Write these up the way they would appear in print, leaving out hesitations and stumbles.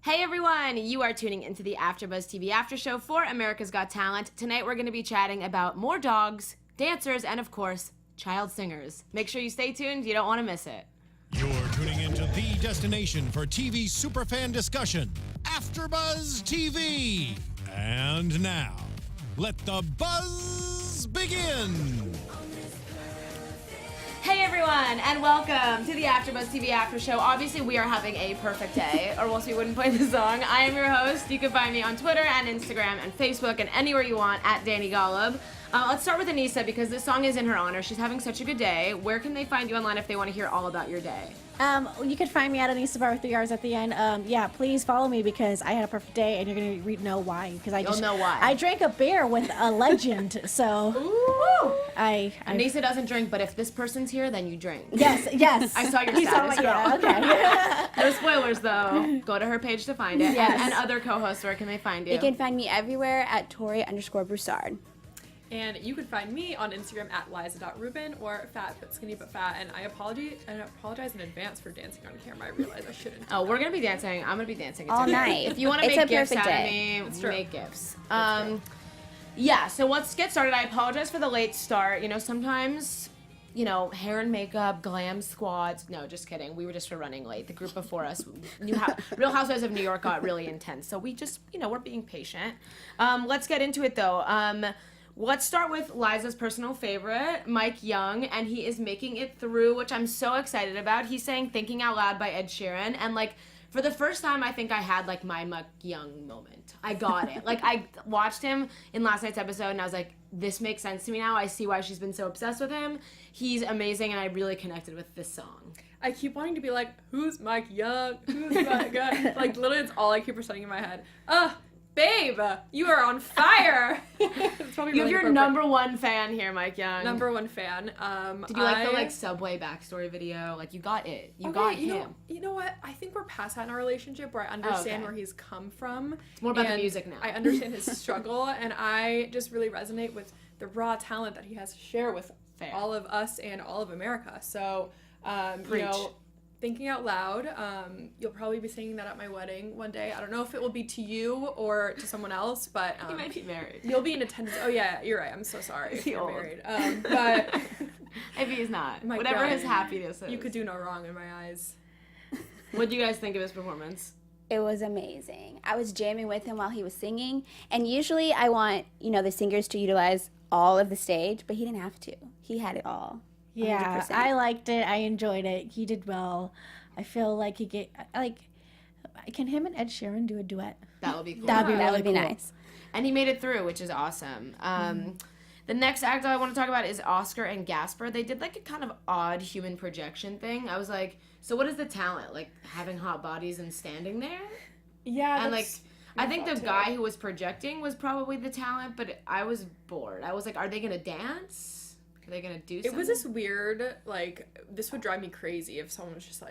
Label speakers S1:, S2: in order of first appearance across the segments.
S1: Hey everyone, you are tuning into the AFTERBUZZ TV after show for America's Got Talent. Tonight we're going to be chatting about more dogs, dancers, and of course, child singers. Make sure you stay tuned, you don't want to miss it.
S2: You're tuning into the destination for TV superfan discussion, AFTERBUZZ TV. And now, let the buzz begin.
S1: Hey everyone, and welcome to the AFTERBUZZ TV after show. Obviously, we are having a perfect day, or else we wouldn't play the song. I am your host. You can find me on Twitter and Instagram and Facebook and anywhere you want at Dani Golub. Let's start with Anissa because this song is in her honor. She's having such a good day. Where can they find you online if they want to hear all about your day?
S3: You can find me at Anissa Barr with 3 R's at the end. Yeah, please follow me because I had a perfect day, and you're gonna know why. Because
S1: You'll know why.
S3: I drank a beer with a legend, so
S1: Ooh.
S3: Anissa
S1: doesn't drink, but if this person's here, then you drink.
S3: Yes.
S1: I saw your
S3: You saw
S1: status,
S3: my-
S1: girl.
S3: yeah, okay.
S1: No spoilers though. Go to her page to find it.
S3: Yes.
S1: And other co-hosts, where can they find you?
S4: You can find me everywhere at Tori_Broussard.
S5: And you can find me on Instagram at Liza.Ruben or fat but skinny but fat. And I apologize in advance for dancing on camera. I realize I shouldn't.
S1: Oh, we're gonna be dancing. I'm gonna be dancing. It's
S4: All
S1: okay.
S4: night.
S1: If you want to
S4: It's
S1: make
S4: a
S1: gifts
S4: perfect
S1: out of
S4: day.
S1: me,
S5: true.
S1: make gifts.
S5: That's true.
S1: Yeah. So let's get started. I apologize for the late start. You know, sometimes, hair and makeup, glam squads. No, just kidding. We were just running late. The group before us, Real Housewives of New York, got really intense. So we just, we're being patient. Let's get into it though. Let's start with Liza's personal favorite, Mike Young, and he is making it through, which I'm so excited about. He's sang Thinking Out Loud by Ed Sheeran, and for the first time, I think I had my Mike Young moment. I got it. I watched him in last night's episode, and I was like, this makes sense to me now. I see why she's been so obsessed with him. He's amazing, and I really connected with this song.
S5: I keep wanting to be like, who's Mike Young? Who's Mike Young? Literally, it's all I keep reciting in my head. Babe, you are on fire. It's probably
S1: You have
S5: really
S1: your
S5: appropriate.
S1: number one fan here, Mike Young.
S5: Number one fan.
S1: Did you like the Subway backstory video? You got it. You got him.
S5: You know what? I think we're past that in our relationship where I understand
S1: okay.
S5: where he's come from.
S1: It's more about the
S5: and
S1: music now.
S5: I understand his struggle, and I just really resonate with the raw talent that he has to share with
S1: Fair.
S5: all of us and all of America. So,
S1: Preach.
S5: Thinking Out Loud, you'll probably be singing that at my wedding one day. I don't know if it will be to you or to someone else, but
S1: He might be married.
S5: you'll be in attendance. Oh yeah, you're right. I'm so sorry
S1: Is
S5: if
S1: he
S5: you're
S1: old?
S5: married. But
S1: Maybe he's not.
S5: Mike
S1: Whatever
S5: Young,
S1: his happiness is.
S5: you could do no wrong in my eyes.
S1: What do you guys think of his performance?
S4: It was amazing. I was jamming with him while he was singing, and usually I want, the singers to utilize all of the stage, but he didn't have to. He had it all.
S3: Yeah,
S4: 100%.
S3: I liked it. I enjoyed it. He did well. I feel like can him and Ed Sheeran do a duet?
S1: That would be cool.
S3: That'd be
S4: That
S3: really
S4: would be
S3: cool.
S4: nice.
S1: And he made it through, which is awesome. The next act I want to talk about is Oscar and Gasper. They did a kind of odd human projection thing. I was like, so what is the talent? Having hot bodies and standing there?
S5: Yeah,
S1: And
S5: that's
S1: I think the
S5: thought too.
S1: guy who was projecting was probably the talent, but I was bored. I was like, are they gonna dance? Are they gonna do something?
S5: It was this weird, this would drive me crazy if someone was just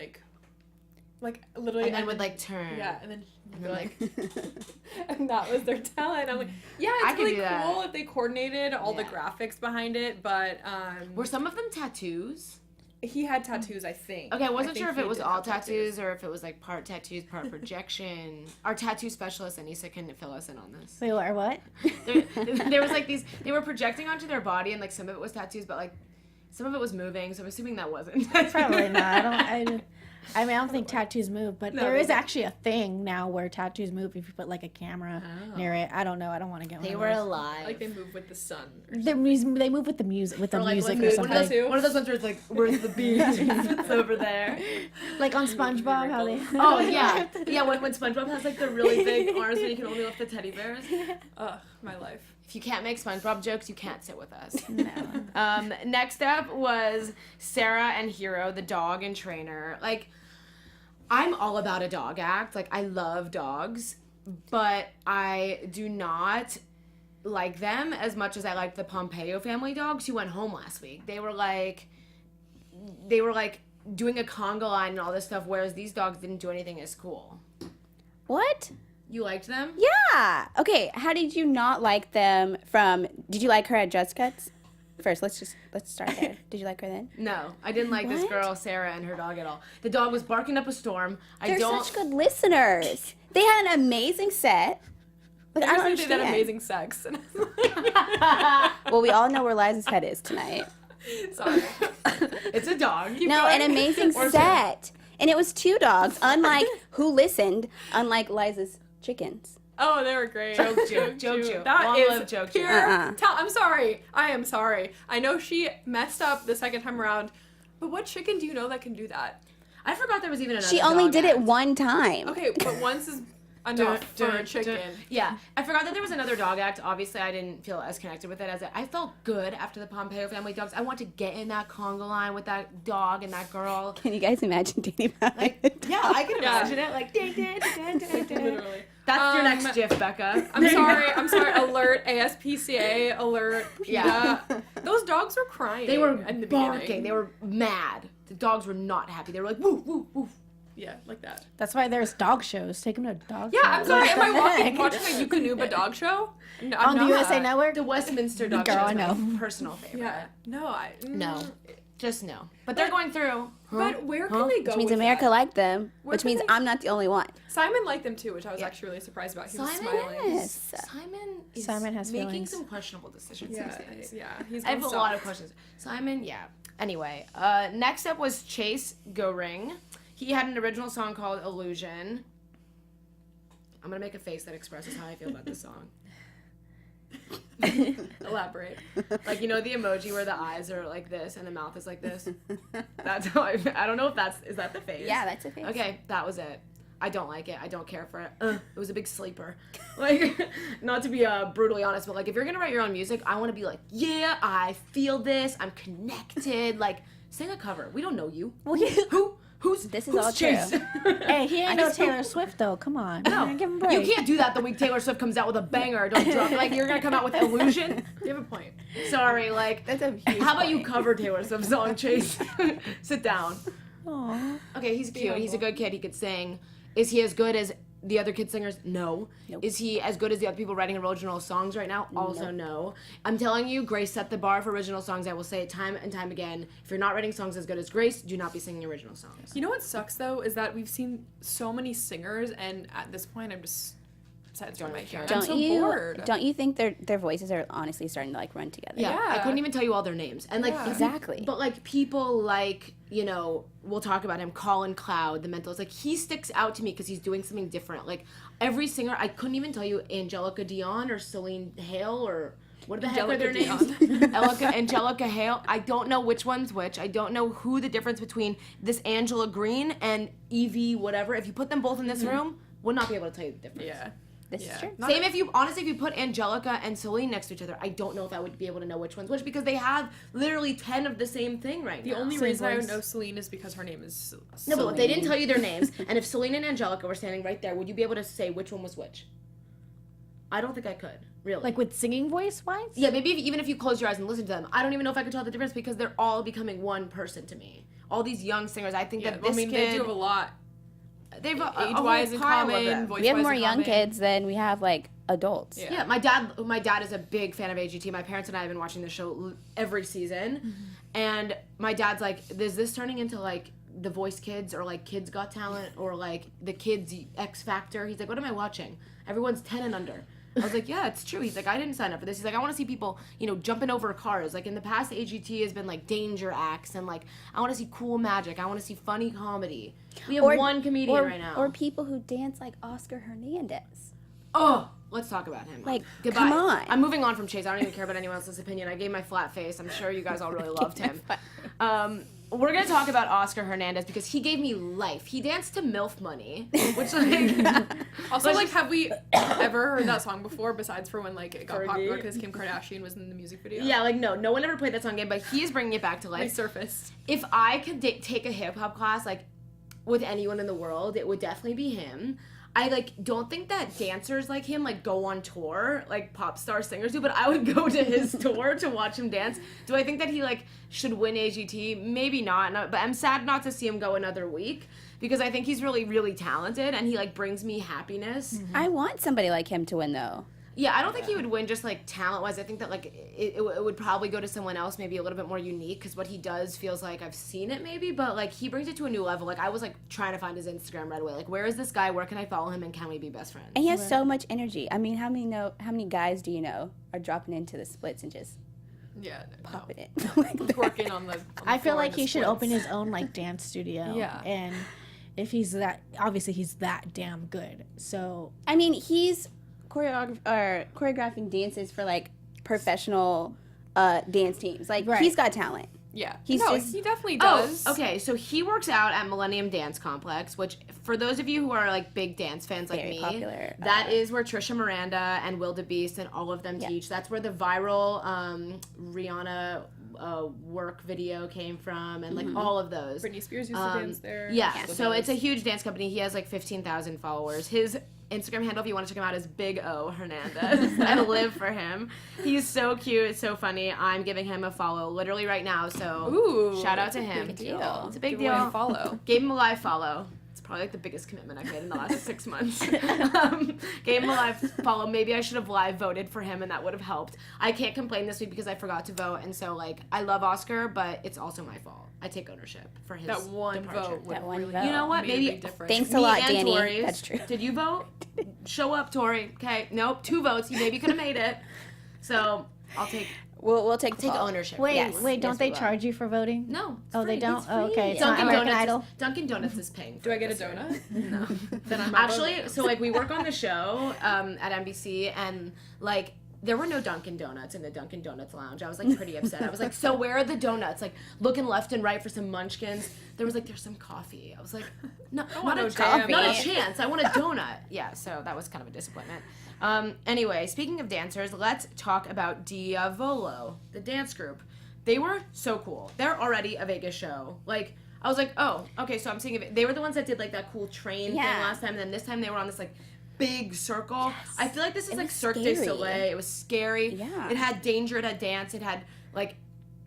S5: literally.
S1: and then would turn.
S5: Yeah, and then
S1: And
S5: be
S1: then,
S5: like, and that was their talent. I'm like, yeah,
S1: I
S5: it's
S1: could
S5: really
S1: do that.
S5: cool if they coordinated all the
S1: Yeah.
S5: graphics behind it, but
S1: Were some of them tattoos?
S5: he had tattoos, I think.
S1: Okay, I wasn't
S5: think
S1: sure if
S5: he
S1: it was
S5: did
S1: all
S5: have
S1: tattoos or if it was part tattoos, part projection. Our tattoo specialist, Anissa, can fill us in on this.
S3: Wait, or what?
S1: There was they were projecting onto their body and some of it was tattoos, but some of it was moving, so I'm assuming that wasn't.
S3: Probably not. I don't think tattoos move, but
S1: No,
S3: there
S1: they
S3: is
S1: don't.
S3: actually a thing now where tattoos move if you put a camera
S1: Oh.
S3: near it. I don't know. I don't want to get one.
S1: They
S3: of
S1: were
S3: those.
S1: alive.
S5: They move with the sun. Or
S3: They move with the music,
S1: Or
S3: or
S1: one
S3: something.
S1: of those ones where it's where's the beach? It's over there.
S3: Like on SpongeBob, how they.
S1: Oh yeah, yeah. When SpongeBob has the really big arms and you can only lift the teddy bears.
S5: Ugh, my life.
S1: If you can't make SpongeBob jokes, you can't sit with us.
S3: No.
S1: Next up was Sarah and Hero, the dog and trainer. I'm all about a dog act. I love dogs, but I do not like them as much as I like the Pompeo family dogs who went home last week. They were doing a conga line and all this stuff, whereas these dogs didn't do anything as cool.
S4: What?
S1: You liked them?
S4: Yeah. Okay, how did you not like them did you like her at Just Cuts? First, let's start there. Did you like her then?
S1: No, I didn't like this
S4: What?
S1: girl, Sarah, and her dog at all. The dog was barking up a storm.
S4: They're such good listeners. They had an amazing set. Like, I don't
S5: They
S4: understand.
S5: had amazing sex. And
S4: Well, we all know where Liza's head is tonight.
S5: sorry.
S1: It's a dog.
S4: No, an amazing
S1: Or
S4: set. And it was 2 dogs, unlike Who Listened, unlike Liza's chickens.
S5: Oh, they were great.
S1: Joke Jew.
S5: That
S1: Long
S5: is
S1: live Joke Jew.
S5: pure. I'm sorry. I am sorry. I know she messed up the second time around, but what chicken do you know that can do that?
S1: I forgot there was even another
S4: She only
S1: dog
S4: did
S1: act.
S4: it one time.
S5: Okay, but once is enough for a chicken.
S1: Yeah, I forgot that there was another dog act. Obviously, I didn't feel as connected with it as I felt good after the Pompeo family dogs. I want to get in that conga line with that dog and that girl.
S4: Can you guys imagine dating behind a dog?
S1: Yeah, I can
S5: Yeah.
S1: imagine it. Like,
S5: Literally.
S1: that's your next GIF, Becca.
S5: I'm sorry. Alert, ASPCA, alert, PETA.
S1: Yeah.
S5: Those dogs were crying.
S1: They were
S5: in the
S1: barking.
S5: beginning.
S1: They were mad. The dogs were not happy. They were like, woof, woof, woof.
S5: Yeah, like that.
S3: That's why there's dog shows. Take them to dog
S5: Yeah,
S3: shows.
S5: I'm sorry. Am I watching a Yukonuba dog show? No, I'm
S3: On the
S5: not.
S3: USA Network?
S1: The Westminster dog
S3: Girl,
S1: show
S3: I
S1: is my
S3: know.
S1: personal favorite.
S5: Yeah. No,
S1: No. Just no. But they're going through.
S5: But where can they go?
S4: Which means
S5: with
S4: America
S5: that?
S4: liked them,
S5: Where
S4: which
S5: can
S4: means
S5: they-
S4: I'm not the only one.
S5: Simon liked them too, which I was actually really surprised about. He was
S1: Simon
S5: smiling.
S4: Yes.
S3: Simon has
S1: making
S3: feelings.
S1: some questionable decisions
S5: Yeah,
S1: these days.
S5: yeah. He's
S1: I have a
S5: gonna
S1: lot of
S5: stop.
S1: questions. Simon, yeah. Anyway, next up was Chase Goring. He had an original song called Illusion. I'm gonna make a face that expresses how I feel about this song.
S5: Elaborate.
S1: Like, you know the emoji where the eyes are like this and the mouth is like this? That's how I don't know if is that the face?
S4: Yeah, that's a face.
S1: Okay, that was it. I don't like it. I don't care for it. It was a big sleeper. Like, not to be brutally honest, but like, if you're gonna write your own music, I want to be like, yeah, I feel this. I'm connected. Like, sing a cover. We don't know you.
S4: Well, yeah.
S1: Who's
S4: This is
S1: who's
S4: all
S1: Chase?
S4: true.
S3: Hey, he ain't no Taylor Swift though. Come on.
S1: No,
S3: Give him a break.
S1: you can't do that the week Taylor Swift comes out with a banger. Don't drop. Like, you're gonna come out with Illusion.
S5: You have a point.
S1: Sorry, like.
S4: That's a huge
S1: How about you
S4: point.
S1: cover Taylor Swift's song, Chase? Sit down.
S3: Aw.
S1: Okay, he's cute. He's a
S5: humble.
S1: good kid. He could sing. Is he as good as the other kid singers? No.
S4: Nope.
S1: Is he as good as the other people writing original songs right now? Also no. I'm telling you, Grace set the bar for original songs. I will say it time and time again. If you're not writing songs as good as Grace, do not be singing original songs.
S5: You know what sucks though is that we've seen so many singers, and at this point, I'm just satisfied my hearing. I'm so bored.
S4: Don't you think their voices are honestly starting to like run together?
S1: Yeah, I
S5: Yeah.
S1: couldn't even tell you all their names. And like
S5: Yeah.
S4: Exactly.
S1: But like people like, you know, we'll talk about him, Collin Cloud, the Mentals. Like he sticks out to me because he's doing something different. Like every singer, I couldn't even tell you Angelica Dion or Celine Hale or what the heck are their
S5: Angelica
S1: names? Angelica Hale. I don't know which one's which. I don't know who the difference between this Angela Green and Evie whatever. If you put them both in this room, would not be able to tell you the difference.
S5: Yeah.
S4: This is true.
S1: Same if you put Angelica and Celine next to each other, I don't know if I would be able to know which one's which because they have literally 10 of the same thing right
S5: The
S1: now.
S5: only
S3: Same
S5: reason I
S3: voice.
S5: would know Celine is because her name is
S1: No,
S5: Celine.
S1: but they didn't tell you their names, and if Celine and Angelica were standing right there, would you be able to say which one was which? I don't think I could, really.
S3: Like with singing voice wise?
S1: yeah, maybe even if you close your eyes and listen to them, I don't even know if I could tell the difference because they're all becoming one person to me. All these young singers, I think
S5: Yeah,
S1: that
S5: well,
S1: this
S5: I mean,
S1: kid,
S5: they do have a lot.
S1: they've a
S5: Age-wise
S1: whole
S5: in
S1: pile of
S5: common,
S1: them.
S5: voice-wise
S4: We have more
S5: in
S4: young
S5: common.
S4: kids than we have like adults.
S5: Yeah.
S1: Yeah, my dad is a big fan of AGT. My parents and I have been watching the show every season, and my dad's like, "Is this turning into like The Voice Kids or like Kids Got Talent or like the Kids X Factor?" He's like, "What am I watching? Everyone's 10 and under." I was like, "Yeah, it's true." He's like, "I didn't sign up for this." He's like, "I want to see people, you know, jumping over cars. Like in the past, AGT has been like danger acts and like I want to see cool magic. I want to see funny comedy. We have one comedian right now.
S4: Or people who dance like Oscar Hernandez.
S1: Oh, let's talk about him.
S4: Like,
S1: goodbye.
S4: come on.
S1: I'm moving on from Chase. I don't even care about anyone else's opinion. I gave my flat face. I'm sure you guys all really loved him. We're gonna talk about Oscar Hernandez because he gave me life. He danced to MILF Money, which like
S5: Also, like, have we ever heard that song before? Besides for when like it got
S1: Fergie.
S5: popular because Kim Kardashian was in the music video.
S1: yeah, like no one ever played that song again. But he is bringing it back to
S5: They
S1: life.
S5: surfaced.
S1: If I could take a hip hop class like with anyone in the world, it would definitely be him. I like don't think that dancers like him like go on tour like pop star singers do, but I would go to his tour to watch him dance. Do I think that he like should win AGT? Maybe not, but I'm sad not to see him go another week because I think he's really really talented and he like brings me happiness.
S4: I want somebody like him to win though.
S1: Yeah, I don't think he would win just like talent-wise. I think that like it would probably go to someone else, maybe a little bit more unique, because what he does feels like I've seen it maybe, but like he brings it to a new level. Like I was like trying to find his Instagram right away. Like where is this guy? Where can I follow him? And can we be best friends?
S4: And he has so much energy. I mean, how many guys do you know are dropping into the splits and just popping it?
S5: Twerking on the
S3: I feel
S5: floor
S3: like
S5: in the
S3: he should
S5: splits.
S3: open his own like dance studio.
S5: Yeah.
S3: And if he's that, obviously he's that damn good. So
S4: I mean, he's choreographing dances for like professional dance teams. Like
S3: Right.
S4: he's got talent.
S5: Yeah.
S4: He's
S5: no,
S4: just-
S5: he definitely
S1: Oh,
S5: does.
S1: okay. So he works out at Millennium Dance Complex, which for those of you who are like big dance fans like
S4: Very
S1: me,
S4: popular.
S1: that is where Trisha Miranda and Will DeBeast and all of them teach. That's where the viral Rihanna work video came from, and like all of those.
S5: Britney Spears used to dance there.
S1: Yeah,
S5: Still
S1: so
S5: does.
S1: it's a huge dance company. He has like 15,000 followers. His Instagram handle, if you want to check him out, is Big O Hernandez. I live for him. He's so cute. It's so funny. I'm giving him a follow literally right now. So
S5: Ooh,
S1: shout out
S5: that's
S1: to
S5: a
S1: him.
S5: big deal.
S1: It's a big
S5: Give away
S1: deal.
S5: a follow.
S1: Gave him a live follow. It's probably like the biggest commitment I've made in the last 6 months. Gave him a live follow. Maybe I should have live voted for him, and that would have helped. I can't complain this week because I forgot to vote, and so like I love Oscar, but it's also my fault. I take ownership for his
S5: That one
S1: departure.
S5: vote would
S4: That one
S5: really
S4: vote.
S1: You know what?
S5: made a
S1: Maybe
S5: big difference.
S4: Thanks a
S1: Me
S4: lot,
S1: and
S4: Danny.
S1: Tori's.
S4: That's true.
S1: Did you vote? Show up, Tori. Okay. Nope. 2 votes. You maybe could have made it. So I'll take
S4: We'll take the
S1: take
S4: fall.
S1: ownership.
S3: wait,
S1: Yes.
S3: don't
S1: Yes,
S3: they
S1: we will.
S3: charge you for voting?
S1: No. It's
S3: Oh, they
S1: free.
S3: don't.
S1: It's
S3: Oh, okay. It's not
S1: Dunkin'
S3: American
S1: Donuts.
S3: Idol.
S1: Dunkin' Donuts is paying.
S5: Do I get a
S1: this year.
S5: donut?
S1: No.
S5: Then I'm
S1: Actually, so like we work on the show at NBC, and like there were no Dunkin' Donuts in the Dunkin' Donuts lounge. I was like pretty upset. I was like, so where are the donuts? Like looking left and right for some munchkins. There was like, there's some coffee. I was like, no,
S5: want
S1: not
S5: no
S1: a
S5: coffee.
S1: not a chance. I want a donut. Yeah, so that was kind of a disappointment. Anyway, speaking of dancers, let's talk about Diavolo, the dance group. They were so cool. They're already a Vegas show. Like, I was like, oh, okay, so I'm seeing it. They were the ones that did like that cool train thing
S4: Yeah.
S1: last time, and then this time they were on this like big circle. I feel like this is
S4: It
S1: like
S4: was
S1: Cirque du
S4: scary.
S1: Soleil. It was scary.
S4: Yeah.
S1: It had danger, it had dance, it had like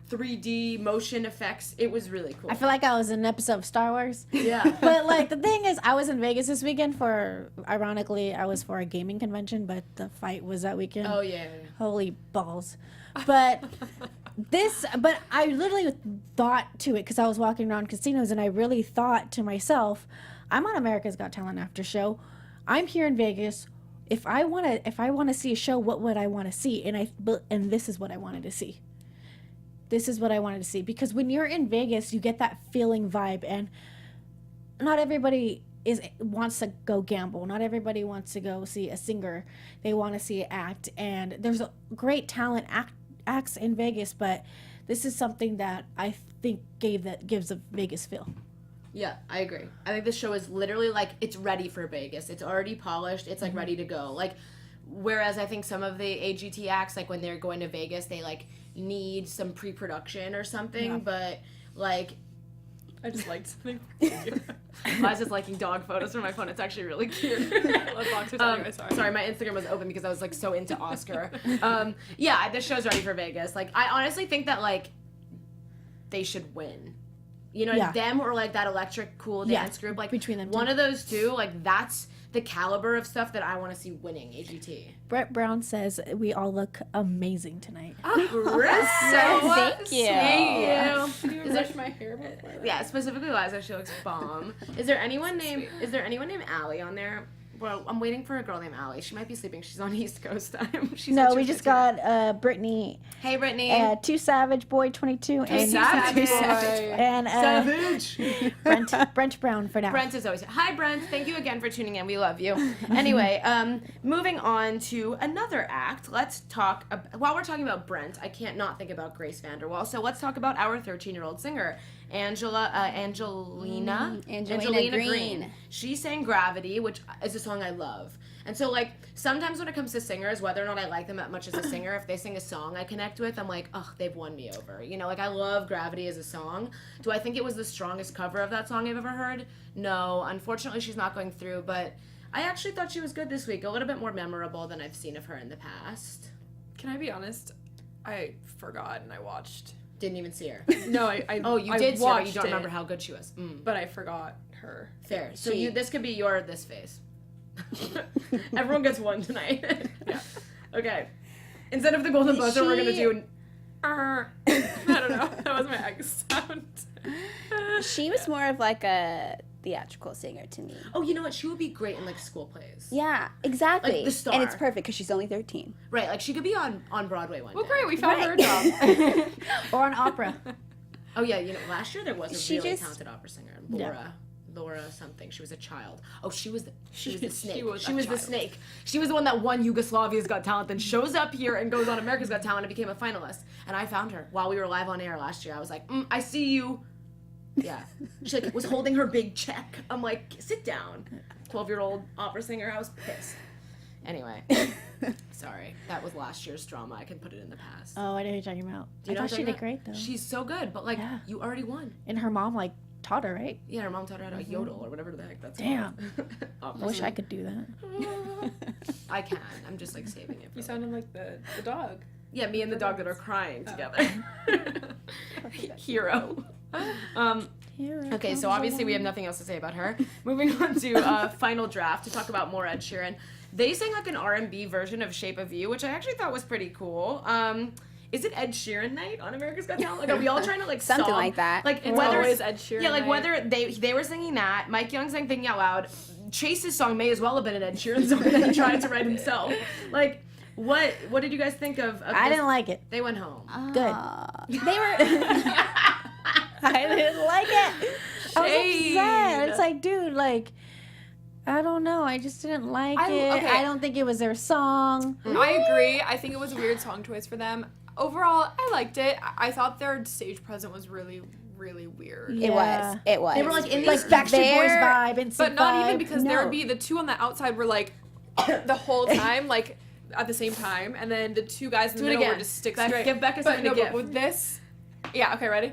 S1: 3D motion effects. It was really cool.
S3: I feel like I was in an episode of Star Wars.
S1: yeah.
S3: But like the thing is, I was in Vegas this weekend for, ironically, I was for a gaming convention, but the fight was that weekend.
S1: Oh yeah.
S3: Holy balls. But but I literally thought to it because I was walking around casinos and I really thought to myself, I'm on America's Got Talent after show. I'm here in Vegas. If I want to see a show, what would I want to see? And this is what I wanted to see. This is what I wanted to see, because when you're in Vegas, you get that feeling vibe, and not everybody wants to go gamble. Not everybody wants to go see a singer. They want to see an act, and there's a great talent acts in Vegas, but this is something that I think gives a Vegas feel.
S1: Yeah, I agree. I think this show is literally like it's ready for Vegas. It's already polished. It's like ready to go. Like whereas I think some of the AGT acts, like when they're going to Vegas, they like need some pre-production or something, but like
S5: I just liked something.
S1: Liza's liking dog photos from my phone. It's actually really cute.
S5: Love boxers anyway, sorry.
S1: My Instagram was open because I was like so into Oscar. Yeah, this show's ready for Vegas. Like I honestly think that like they should win. You know,
S3: Yeah.
S1: them or like that electric cool
S3: Yeah,
S1: dance group. Like
S3: between them
S1: one
S3: two.
S1: of those two, like that's the caliber of stuff that I want to see winning AGT.
S3: Brett Brown says we all look amazing tonight.
S4: Thank you.
S1: Thank you.
S5: Is that my hair before?
S1: Yeah, specifically Liza, she looks bomb. Is there anyone named Allie on there? Well, I'm waiting for a girl named Allie. She might be sleeping. She's on East Coast time. She's
S3: No,
S1: such
S3: we
S1: a
S3: just
S1: good
S3: got Brittany,
S1: Hey, Brittany.
S3: Too Savage Boy 22, and
S1: Savage.
S3: and
S1: Savage.
S3: Brent Brown for now.
S1: Brent is always hi, Brent. Thank you again for tuning in. We love you. Anyway, moving on to another act. Let's talk. While we're talking about Brent, I can't not think about Grace Vanderwall. So let's talk about our 13-year-old singer, Angelina
S4: Green.
S1: She sang Gravity, which is a song I love. And so, like, sometimes when it comes to singers, whether or not I like them that much as a singer, if they sing a song I connect with, I'm like, oh, they've won me over. You know, like, I love Gravity as a song. Do I think it was the strongest cover of that song I've ever heard? No. Unfortunately, she's not going through, but I actually thought she was good this week. A little bit more memorable than I've seen of her in the past.
S5: Can I be honest? I forgot and I watched.
S1: Didn't even see her.
S5: No, I
S1: Oh, you
S5: I
S1: did see her, but you
S5: watched
S1: don't
S5: it,
S1: remember how good she was.
S5: But I forgot her.
S1: Fair. So
S4: She-
S1: this could be your this phase. Everyone gets one tonight.
S5: Yeah.
S1: Okay. Instead of the golden buzzer, we're gonna do.
S5: I don't know. That was my X sound.
S4: She was more of like a theatrical singer to me.
S1: Oh, you know what? She would be great in like school plays.
S4: Yeah, exactly.
S1: Like the star.
S4: And it's perfect because she's only 13.
S1: Right, like she could be on Broadway one
S5: Well,
S1: day.
S5: great. We found her a
S4: Right.
S5: job.
S3: Or an opera.
S1: Oh yeah, you know, last year there was a
S4: She
S1: really
S4: just-
S1: talented opera singer,
S3: Yeah.
S1: Laura something. She was a child. Oh, she was the snake.
S5: She was
S1: She
S5: a
S1: was the
S5: child.
S1: snake. She was the one that won Yugoslavia's Got Talent, then shows up here and goes on America's Got Talent and became a finalist. And I found her while we were live on air last year. I was like, I see you. Yeah. She like was holding her big check. I'm like, sit down. 12-year-old opera singer. I was pissed. Anyway, sorry. That was last year's drama. I can put it in the past.
S3: Oh, I know who you're talking about.
S1: Do you know
S3: I
S1: what
S3: thought she
S1: I'm
S3: did
S1: talking
S3: great though.
S1: She's so good, but like,
S3: Yeah.
S1: you already won.
S3: And her mom like taught her, right?
S1: Yeah, her mom taught her how to yodel or whatever the heck that's
S3: Damn.
S1: called.
S3: I wish I could do that.
S1: I can. I'm just like saving it.
S5: You
S1: For
S5: sounded like the dog.
S1: yeah, me and the dog that are crying together. Hero. Okay, so obviously we have nothing else to say about her. Moving on to Final Draft to talk about more Ed Sheeran. They sang like an R&B version of Shape of You, which I actually thought was pretty cool. Is it Ed Sheeran night on America's Got Talent? Like, are we all trying to like
S4: Something
S1: song?
S4: like that.
S1: Like
S5: It's
S1: whether
S5: always Ed Sheeran
S1: yeah, like
S5: night.
S1: whether they were singing that, Mike Young sang Thinking Out Loud. Chase's song may as well have been an Ed Sheeran song that he tried to write himself. Like, what did you guys think of
S3: I
S1: this?
S3: didn't like it.
S1: They went home.
S3: Good.
S4: They were.
S3: I didn't like it. I was
S5: Shade.
S3: upset. It's like, dude, like, I don't know. I just didn't like it.
S5: okay.
S3: I don't think it was their song.
S5: I agree. I think it was a weird song choice for them. Overall, I liked it. I thought their stage presence was really, really weird.
S4: It was. It was.
S1: They were like in
S3: Like
S1: these
S3: Backstreet Boys
S4: They're-
S3: vibe and
S5: But not even because there
S4: No.
S5: would be the two on the outside were like the whole time, like at the same time, and then the two guys in the
S1: Do it
S5: middle
S1: again.
S5: were just stick
S1: Beck-
S5: straight.
S1: give Becca
S5: but
S1: something
S5: no,
S1: to
S5: but
S1: give.
S5: with this, yeah, okay, ready?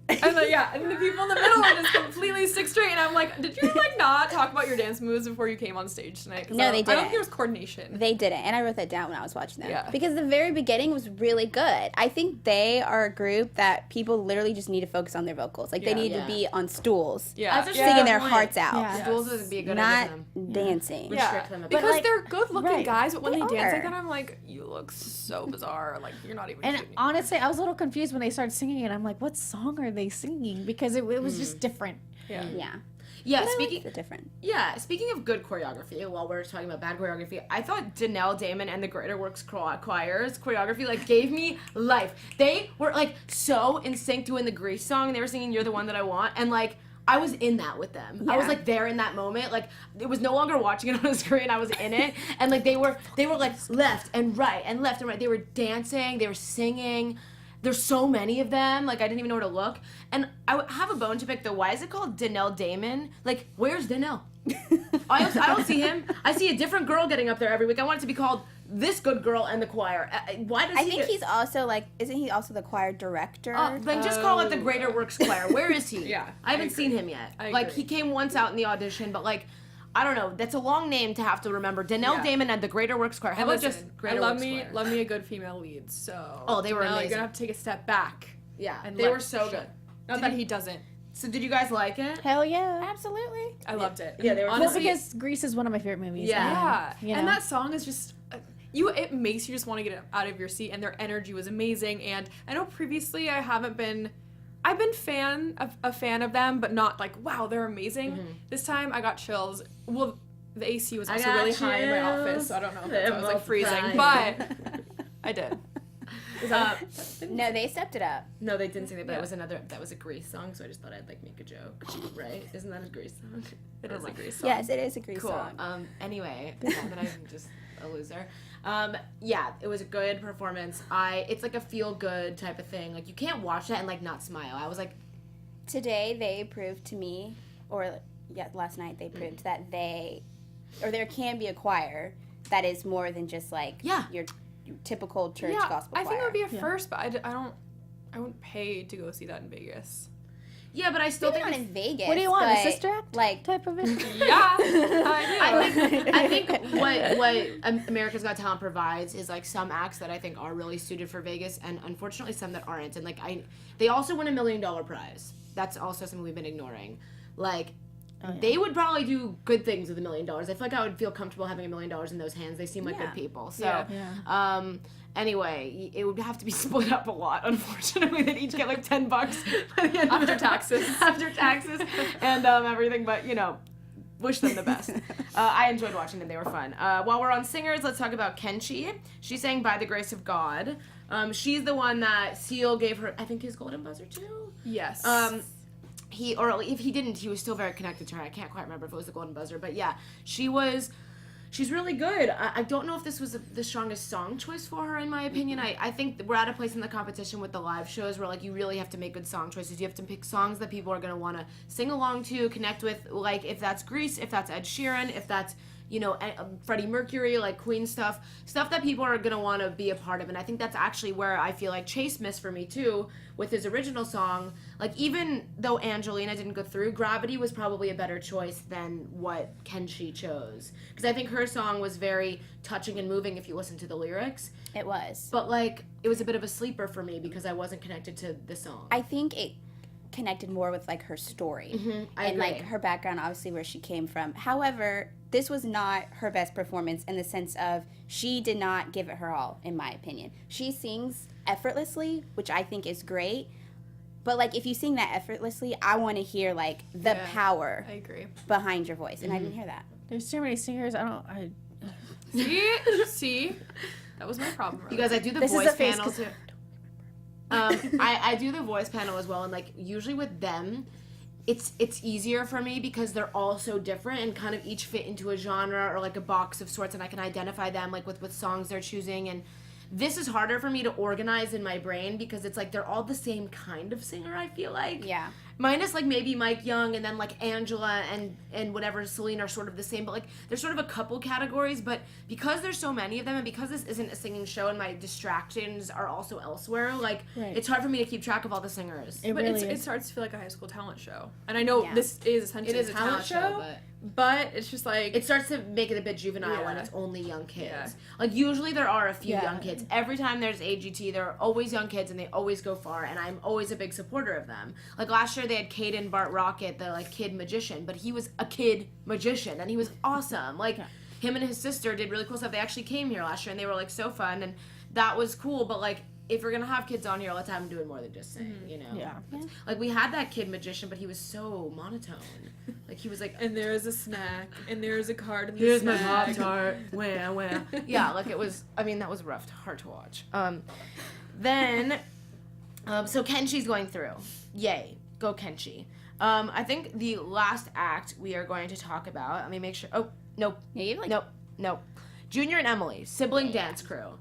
S5: And then, yeah, and the people in the middle were just completely stick straight, and I'm like, did you like not talk about your dance moves before you came on stage tonight? 'Cause
S4: No,
S5: I
S4: they
S5: don't think
S4: didn't.
S5: there was coordination.
S4: They didn't, and I wrote that down when I was watching them.
S5: Yeah.
S4: Because the very beginning was really good. I think they are a group that people literally just need to focus on their vocals. Like, they
S5: Yeah.
S4: need
S1: Yeah.
S4: to be on stools.
S5: Yeah,
S1: That's actually
S5: yeah.
S4: Singing their
S1: point.
S4: hearts out.
S3: Yeah.
S1: Schools would be a good
S4: Not
S1: idea for them.
S4: dancing.
S1: Restrict them a bit.
S5: because
S3: like-
S5: they're good-looking
S3: right.
S5: guys, but when
S4: They
S5: they dance like
S4: are.
S5: that, I'm like, you look so bizarre. Like, you're not even
S3: And
S5: cute.
S3: honestly, I was a little confused when they started singing it. I'm like, what song are they singing? Because it was just different.
S5: Yeah.
S4: Yeah.
S1: Yeah,
S4: But I
S1: speaking
S4: liked the different.
S1: Yeah, speaking of good choreography, while we're talking about bad choreography, I thought Danelle Damon and the Greater Works Choir's choreography like gave me life. They were like so in sync doing the Grease song. They were singing "You're the One That I Want," and like I was in that with them. I was
S4: Yeah.
S1: like there in that moment. Like it was no longer watching it on a screen. I was in it, and like they were like left and right and left and right. They were dancing. They were singing. There's so many of them. Like I didn't even know where to look. And I have a bone to pick though. Why is it called Danelle Damon? Like where's Danelle? I don't see him. I see a different girl getting up there every week. I want it to be called This Good Girl and the Choir. Why does
S4: I
S1: he
S4: think
S1: get-
S4: he's also like, isn't he also the choir director?
S1: then just call it the Greater Works Choir. Where is he?
S5: Yeah,
S1: I haven't
S5: I agree.
S1: seen him yet.
S5: I
S1: Like
S5: agree.
S1: he came once out in the audition, but like I don't know. That's a long name to have to remember. Danelle
S5: Yeah.
S1: Damon and the Greater Works Choir. How
S5: And
S1: about
S5: listen,
S1: just Greater
S5: love
S1: Works
S5: me,
S1: Choir?
S5: love me a good female lead. So
S1: Oh, they were
S5: now
S1: amazing.
S5: You're gonna have to take a step back.
S1: Yeah,
S5: and
S1: they
S5: let
S1: were so
S5: show.
S1: good.
S5: Not that he doesn't.
S1: So did you guys like it?
S3: Hell yeah.
S4: Absolutely.
S5: I loved it.
S1: Yeah, they were
S3: Well,
S5: honestly.
S3: because Grease is one of my favorite movies.
S1: Yeah.
S3: and, you
S5: And
S3: know.
S5: that song is just it makes you just want to get out of your seat, and their energy was amazing. And I know previously I've been a fan of them, but not like wow, they're amazing. This time I got chills. Well, the AC was
S1: I
S5: also
S1: got
S5: really high in my office,
S1: chills.
S5: so I don't know if
S1: They're
S5: I was like freezing,
S1: multiplying.
S5: but I did.
S4: No, they stepped it up.
S1: No, they didn't sing that, but
S5: Yeah.
S1: that was a Grease song, so I just thought I'd like make a joke, right? Isn't that a Grease song?
S5: It is a
S1: Never mind.
S5: Grease song.
S4: Yes, it is a Grease
S1: Cool.
S4: song.
S1: Anyway, now that I'm just a loser. Yeah, it was a good performance. It's like a feel good type of thing. Like you can't watch that and like not smile. I was like,
S4: Today they proved to me, last night they proved that there can be a choir that is more than just like
S1: Yeah.
S4: your typical church
S5: Yeah,
S4: gospel choir.
S5: I think it would be a first, but I wouldn't pay to go see that in Vegas.
S1: yeah, but I still
S4: Maybe
S1: think
S4: not in Vegas.
S3: What do you want? A
S4: but,
S3: sister act
S4: like
S3: type of it?
S5: Yeah, I do.
S1: I think what America's Got Talent provides is like some acts that I think are really suited for Vegas, and unfortunately some that aren't. And like they also win $1 million prize. That's also something we've been ignoring. Like they would probably do good things with $1 million. I feel like I would feel comfortable having $1 million in those hands. They seem like good people. So, anyway, it would have to be split up a lot. Unfortunately, they'd each get like $10 by the end
S5: After taxes.
S1: after taxes, and everything. But wish them the best. I enjoyed watching them. They were fun. While we're on singers, let's talk about Kenshi. She sang By the Grace of God. She's the one that Seal gave her, I think, his golden buzzer to.
S5: Yes.
S1: Or if he didn't, he was still very connected to her. I can't quite remember if it was the golden buzzer. But yeah, she's really good. I don't know if this was the strongest song choice for her, in my opinion. I think we're at a place in the competition with the live shows where, like, you really have to make good song choices. You have to pick songs that people are going to want to sing along to, connect with, like, if that's Grease, if that's Ed Sheeran, if that's, Freddie Mercury, like Queen stuff that people are going to want to be a part of. And I think that's actually where I feel like Chase missed for me, too, with his original song. Like, even though Angelina didn't go through, Gravity was probably a better choice than what Kenshi chose. Because I think her song was very touching and moving if you listen to the lyrics.
S4: It was.
S1: But, like, it was a bit of a sleeper for me because I wasn't connected to the song.
S4: I think it connected more with, like, her story.
S1: I
S4: and,
S1: agree.
S4: like, her background, obviously, where she came from. However, this was not her best performance in the sense of she did not give it her all, in my opinion. She sings effortlessly, which I think is great. But, like, if you sing that effortlessly, I want to hear, like, the power
S5: I agree.
S4: behind your voice. And I didn't hear that.
S3: There's too many singers.
S5: See? That was my problem.
S1: You guys, I do the
S3: This is
S1: voice
S3: a face
S1: panel, too. I do the voice panel as well, and, like, usually with them, it's easier for me because they're all so different and kind of each fit into a genre or, like, a box of sorts, and I can identify them, like, with songs they're choosing. And this is harder for me to organize in my brain because it's like they're all the same kind of singer, I feel like.
S4: Yeah.
S1: Minus, like, maybe Mike Young and then, like, Angela and whatever, Celine are sort of the same. But, like, there's sort of a couple categories. But because there's so many of them and because this isn't a singing show and my distractions are also elsewhere, like, it's hard for me to keep track of all the singers.
S5: But it starts to feel like a high school talent show. And I know this is essentially
S1: It is
S5: a talent show, but it's just like...
S1: It starts to make it a bit juvenile when it's only young kids. Like, usually there are a few young kids. Every time there's AGT, there are always young kids, and they always go far, and I'm always a big supporter of them. Like, last year they had Caden Bart Rocket, the, like, kid magician, but he was a kid magician, and he was awesome. Like, him and his sister did really cool stuff. They actually came here last year, and they were, like, so fun, and that was cool, but, like, if we're gonna have kids on here, let's have them doing more than just sing,
S3: Yeah.
S1: Like, we had that kid magician, but he was so monotone. Like, he was like,
S5: and there's a snack, and there's a card in the
S1: here's my
S5: snack.
S1: Pop-Tart. Wah. Yeah, like, it was, I mean, that was rough, hard to watch. Then, so Kenshi's going through. Yay. Go Kenshi. I think the last act we are going to talk about, let me make sure, nope.
S4: Yeah, you
S1: Nope. Junior and Emily, sibling dance crew.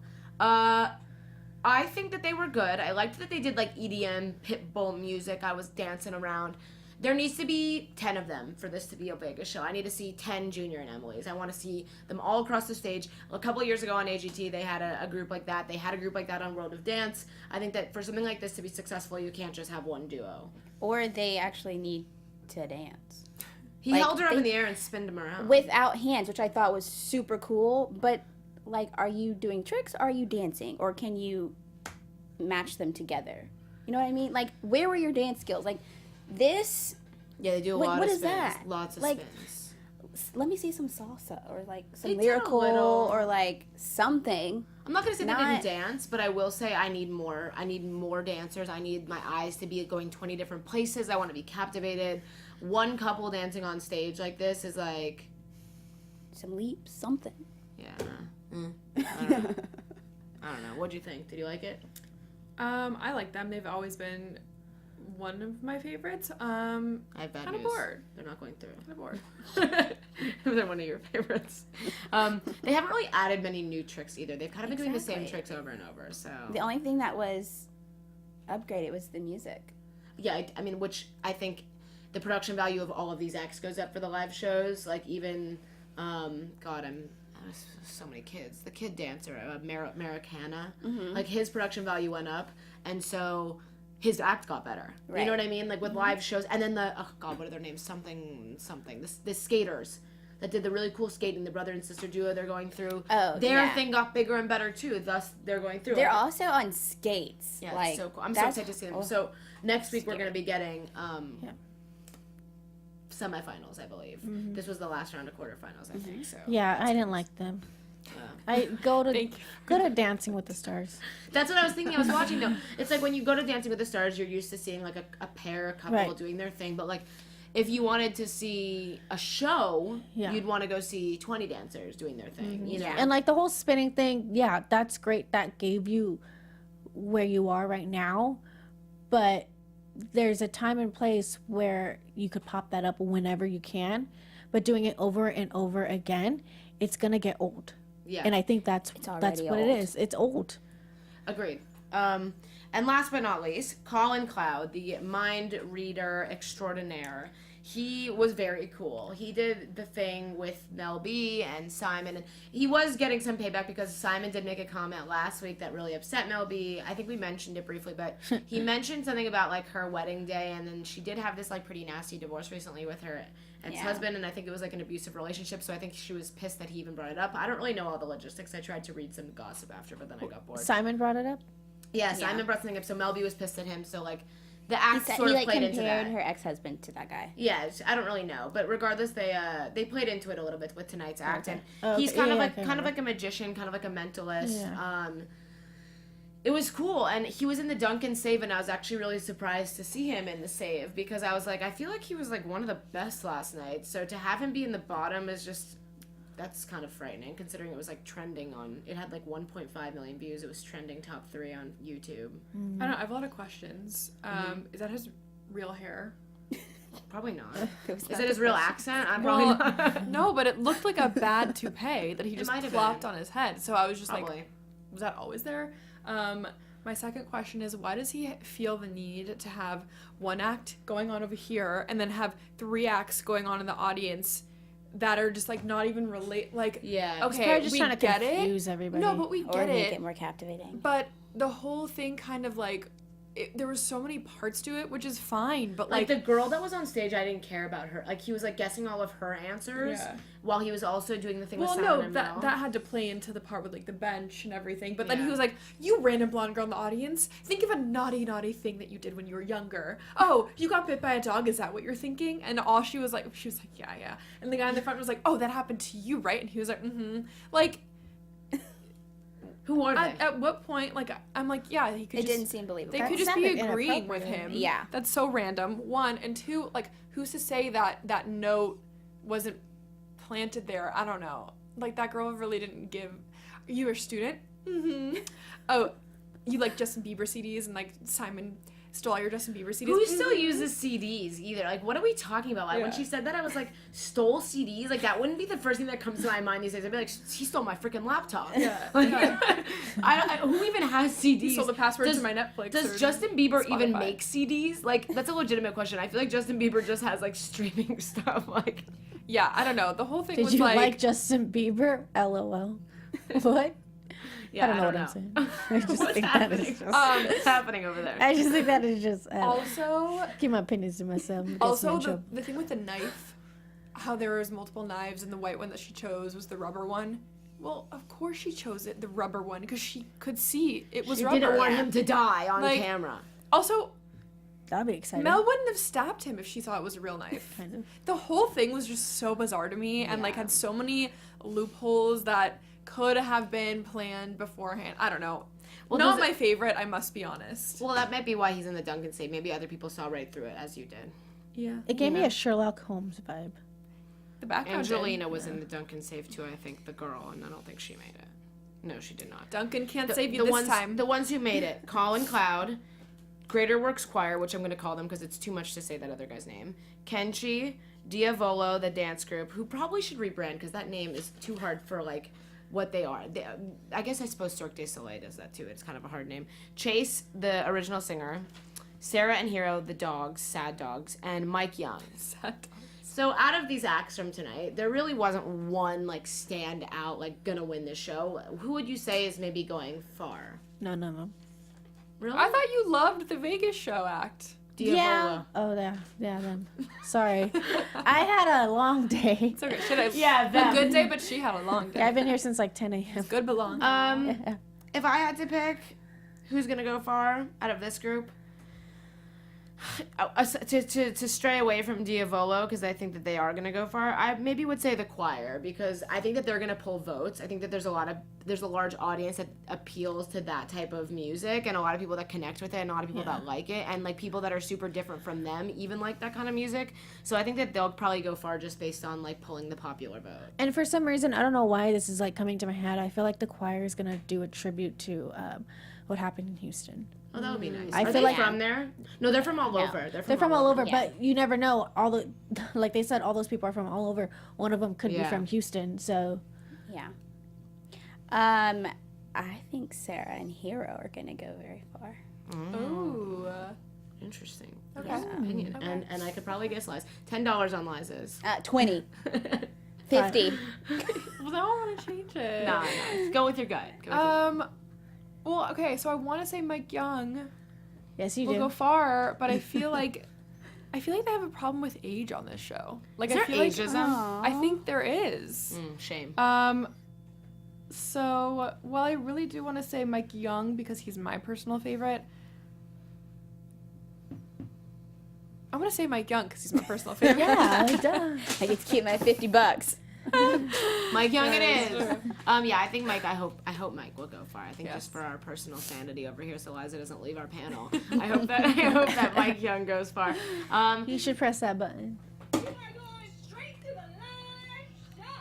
S1: I think that they were good. I liked that they did, like, EDM, Pitbull music. I was dancing around. There needs to be 10 of them for this to be a big show. I need to see 10 Junior and Emily's. I want to see them all across the stage. A couple of years ago on AGT, they had a group like that. They had a group like that on World of Dance. I think that for something like this to be successful, you can't just have one duo.
S4: Or they actually need to dance.
S1: He held her up in the air and spinned them around.
S4: Without hands, which I thought was super cool. But, like, are you doing tricks or are you dancing? Or can you match them together? You know what I mean? Like, where were your dance skills? Like, this...
S1: Yeah, they do a lot
S4: what
S1: of
S4: is
S1: spins.
S4: that?
S1: Lots of
S4: Like,
S1: spins.
S4: Let me see some salsa or, like, some
S1: They did a
S4: lyrical
S1: little.
S4: or, like, something.
S1: I'm not going to say they
S4: Not-
S1: didn't dance, but I will say I need more. I need more dancers. I need my eyes to be going 20 different places. I want to be captivated. One couple dancing on stage like this is like...
S4: Some leaps, something.
S1: Yeah. I don't know. What'd you think? Did you like it?
S5: I like them. They've always been one of my favorites.
S1: I have bad
S5: Kinda
S1: news.
S5: bored.
S1: They're not going through.
S5: Kind of bored.
S1: They're one of your favorites. They haven't really added many new tricks either. They've kind of been doing the same
S4: Exactly.
S1: tricks over and over. So
S4: The only thing that was upgraded was the music.
S1: yeah, I mean, which I think the production value of all of these acts goes up for the live shows. Like even, so many kids. The kid dancer, Americana, like his production value went up, and so his act got better. You
S4: Right.
S1: know what I mean? Like with live shows, and then what are their names? Something. The skaters that did the really cool skating, the brother and sister duo they're going through.
S4: Oh,
S1: their
S4: yeah.
S1: thing got bigger and better too. Thus, they're going through.
S4: They're
S1: Like,
S4: also on skates.
S1: yeah,
S4: like,
S1: it's so cool. I'm so
S4: that's-
S1: excited to see them.
S4: oh.
S1: So next week we're gonna be getting semifinals, I believe. This was the last round of quarterfinals, I think. So
S3: Yeah, I didn't like them. I go to
S5: Thank you.
S3: go to Dancing with the Stars.
S1: that's what I was thinking. I was watching though. It's like when you go to Dancing with the Stars, you're used to seeing like a pair, a couple
S3: Right.
S1: doing their thing. But like, if you wanted to see a show,
S3: Yeah.
S1: you'd want to go see 20 dancers doing their thing. You know.
S3: And like the whole spinning thing, yeah, that's great. That gave you where you are right now. But there's a time and place where you could pop that up whenever you can. But doing it over and over again, it's going to get old.
S1: Yeah.
S3: And I think that's
S4: already
S3: what it
S4: old.
S3: is. It's old.
S1: Agreed. And last but not least, Collin Cloud, the mind reader extraordinaire. He was very cool. He did the thing with Mel B and Simon, and he was getting some payback because Simon did make a comment last week that really upset Mel B. I think we mentioned it briefly, but he mentioned something about like her wedding day, and then she did have this like pretty nasty divorce recently with her ex-husband, and I think it was like an abusive relationship, so I think she was pissed that he even brought it up. I don't really know all the logistics. I tried to read some gossip after, but then I got bored.
S3: Simon brought it up?
S1: Yeah, Simon brought something up, so Mel B was pissed at him, so like the act
S4: He
S1: sort of
S4: like
S1: played into
S4: compared
S1: that.
S4: her ex-husband to that guy.
S1: Yeah, I don't really know, but regardless, they played into it a little bit with tonight's act, and
S3: Okay.
S1: he's
S3: Yeah,
S1: kind of
S3: yeah,
S1: like
S3: okay,
S1: a magician, kind of like a mentalist.
S3: Yeah.
S1: It was cool, and he was in the Duncan save, and I was actually really surprised to see him in the save because I was like, I feel like he was like one of the best last night. So to have him be in the bottom is just that's kind of frightening considering it was like trending on. It had like 1.5 million views. It was trending top 3 on YouTube.
S5: I don't know. I have a lot of questions. Is that his real hair?
S1: Probably not.
S4: was
S1: Is
S4: not
S1: it his
S4: the
S1: real
S4: question.
S1: accent? I'm probably not.
S5: No, but it looked like a bad toupee that he just
S1: might have
S5: plopped
S1: been.
S5: on his head. So I was just
S1: Probably.
S5: like, was that always there? My second question is, why does he feel the need to have one act going on over here and then have 3 acts going on in the audience that are just like not even relate? Like,
S1: Yeah.
S3: He's
S5: okay,
S3: probably just
S5: we
S3: trying to
S5: get
S3: confuse
S5: it.
S3: everybody.
S5: No, but we
S4: Or
S5: get
S4: make
S5: it.
S4: it more captivating.
S5: But the whole thing kind of like, there was so many parts to it, which is fine. But
S1: Like the girl that was on stage, I didn't care about her. Like he was like guessing all of her answers
S5: Yeah.
S1: while he was also doing the thing
S5: well,
S1: with Simon
S5: no,
S1: and
S5: that
S1: Mel.
S5: that had to play into the part with like the bench and everything. But then
S1: Yeah.
S5: he was like, "You random blonde girl in the audience, think of a naughty thing that you did when you were younger. Oh, you got bit by a dog. Is that what you're thinking?" And all she was like, "Yeah." And the guy in the front was like, "Oh, that happened to you, right?" And he was like, "Mm-hmm." Like,
S1: Who are they?
S5: at what point? Like, I'm like, yeah, he could.
S4: It
S5: just,
S4: didn't seem believable.
S5: They could
S3: That
S5: just be
S3: sounded
S5: agreeing with
S3: inappropriate.
S5: him.
S4: Yeah.
S5: That's so random. 1 and 2, like, who's to say that that note wasn't planted there? I don't know. Like, that girl really didn't give. Are you a student? Mm-hmm. Oh, you like Justin Bieber CDs and like Simon stole all your Justin Bieber CDs?
S1: Who still uses CDs either? Like, what are we talking about? Like, when
S5: Yeah.
S1: she said that, I was like, stole CDs? Like, that wouldn't be the first thing that comes to my mind these days. I'd be like, he stole my freaking laptop.
S5: Yeah.
S1: Like,
S5: Yeah.
S1: who even has CDs?
S5: He stole the password
S1: Does-
S5: to my Netflix.
S1: Does
S5: or
S1: Justin Bieber even
S5: Spotify.
S1: make CDs? Like, that's a legitimate question. I feel like Justin Bieber just has, like, streaming stuff. Like,
S5: Yeah, I don't know. The whole thing
S3: Did
S5: was
S3: you like Justin Bieber? LOL. What?
S1: yeah,
S3: I don't know what I'm saying. I just think that is just.
S1: What's happening over there?
S3: I just think that is just.
S5: Also,
S3: keep my opinions to myself. It gets me
S5: Also,
S3: in
S5: the,
S3: trouble.
S5: the thing with the knife, how there was multiple knives and the white one that she chose was the rubber one. Well, of course she chose it, the rubber one, because she could see it was
S1: She
S5: rubber.
S1: didn't want him to die on
S5: Like-
S1: camera.
S5: Also,
S3: That'd be exciting.
S5: Mel wouldn't have stabbed him if she thought it was a real knife.
S3: Kind of.
S5: The whole thing was just so bizarre to me and like had so many loopholes that could have been planned beforehand. I don't know.
S1: Well,
S5: Not
S1: does it-
S5: my favorite, I must be honest.
S1: Well, that might be why he's in the Duncan save. Maybe other people saw right through it, as you did.
S5: Yeah.
S3: It gave me a Sherlock Holmes vibe.
S5: The background did.
S1: Angelina was in the Duncan save too, I think, the girl, and I don't think she made it. No, she did not.
S5: Duncan can't save you this
S1: ones,
S5: time.
S1: The ones who made it: Collin Cloud, Greater Works Choir, which I'm going to call them because it's too much to say that other guy's name. Kenchi, Diavolo, the dance group, who probably should rebrand because that name is too hard for like what they are. I guess I suppose Cirque du Soleil does that too. It's kind of a hard name. Chase, the original singer, Sarah and Hero, the dogs, sad dogs, and Mike Young.
S5: Sad dog.
S1: So out of these acts from tonight, there really wasn't one like stand out, like gonna win this show. Who would you say is maybe going far?
S3: None of them.
S1: Really?
S5: I thought you loved the Vegas show act.
S1: Diavola.
S3: Yeah. Oh, yeah, them. Sorry. I had a long day.
S5: It's okay. Should I?
S1: Yeah,
S5: A
S1: them.
S5: good day, but she had a long day.
S3: I've been here since like 10 a.m.
S5: Good but long.
S1: If I had to pick who's gonna go far out of this group, To stray away from Diavolo, because I think that they are going to go far, I maybe would say the choir, because I think that they're going to pull votes. I think that there's a large audience that appeals to that type of music, and a lot of people that connect with it, and a lot of people that like it, and like people that are super different from them even like that kind of music. So I think that they'll probably go far just based on like pulling the popular vote.
S3: And for some reason, I don't know why this is like coming to my head, I feel like the choir is going to do a tribute to what happened in Houston.
S1: Oh, that would be nice.
S3: I
S1: Are
S3: feel
S1: they
S3: like-
S1: from there? No, they're from all over.
S3: They're from all over,
S4: yeah.
S3: but you never know. Like they said, all those people are from all over. One of them could be
S1: Yeah.
S3: from Houston, so.
S4: Yeah. I think Sarah and Hero are gonna go very far.
S5: Ooh.
S1: Interesting.
S5: Okay.
S1: That's an opinion.
S5: Okay.
S1: And I could probably guess Liza. $10 on Liza's.
S4: 20. 50.
S5: Well, now I want to change it.
S1: Nah. Go with your gut. Go with your gut.
S5: Well, okay, so I want to say Mike Young
S3: Yes, you
S5: will
S3: do.
S5: go far, but I feel like they have a problem with age on this show. Like
S1: Is there
S5: I feel
S1: ageism?
S5: like I think there is.
S1: Shame.
S5: So while I really do want to say Mike Young because he's my personal favorite, I'm gonna say Mike Young because he's my personal favorite.
S3: Yeah, duh.
S4: I get to keep my $50.
S1: Mike Young it is. Yeah, I think Mike. I hope Mike will go far. I think
S5: Yes.
S1: just for our personal sanity over here, so Liza doesn't leave our panel. I hope that Mike Young goes far.
S3: You should press that button.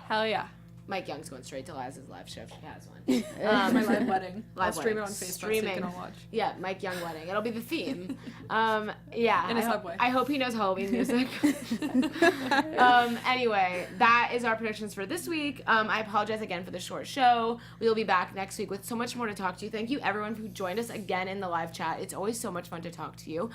S5: Hell yeah.
S1: Mike Young's going straight to Liza's live show if she has one.
S5: It's my live wedding. I'll
S1: Live
S5: stream it
S1: wedding.
S5: on Facebook so you can all watch.
S1: Yeah, Mike Young wedding. It'll be the theme. Yeah.
S5: In a
S1: I
S5: subway.
S1: I hope he knows Halloween music. Anyway, that is our predictions for this week. I apologize again for the short show. We will be back next week with so much more to talk to you. Thank you everyone who joined us again in the live chat. It's always so much fun to talk to you.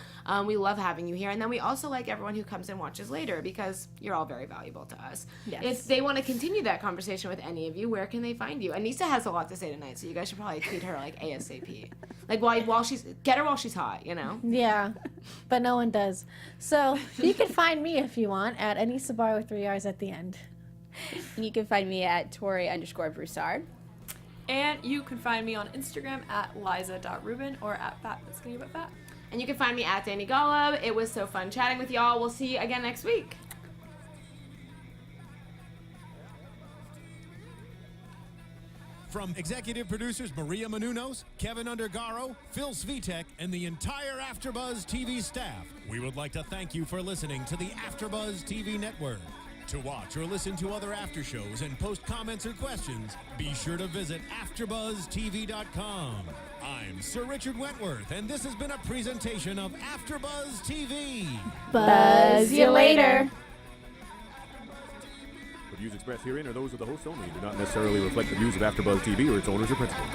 S1: We love having you here. And then we also like everyone who comes and watches later because you're all very valuable to us.
S3: Yes.
S1: If they want to continue that conversation with any of you, where can they find you? Anissa has a lot to say tonight, so you guys should probably tweet her like ASAP. Like while she's hot, you know?
S3: Yeah, but no one does. So you can find me if you want at Anissa Barr with 3 R's at the end.
S4: You can find me at Tori_Broussard.
S5: And you can find me on Instagram at liza.ruben or at fat.
S1: And you can find me at Dani Golub. It was so fun chatting with y'all. We'll see you again next week.
S2: From executive producers Maria Menounos, Kevin Undergaro, Phil Svitek, and the entire AfterBuzz TV staff, we would like to thank you for listening to the AfterBuzz TV network. To watch or listen to other after shows and post comments or questions, be sure to visit AfterBuzzTV.com. I'm Sir Richard Wentworth, and this has been a presentation of AfterBuzz TV.
S3: Buzz you later.
S6: The views expressed herein are those of the hosts only and do not necessarily reflect the views of AfterBuzz TV or its owners or principals.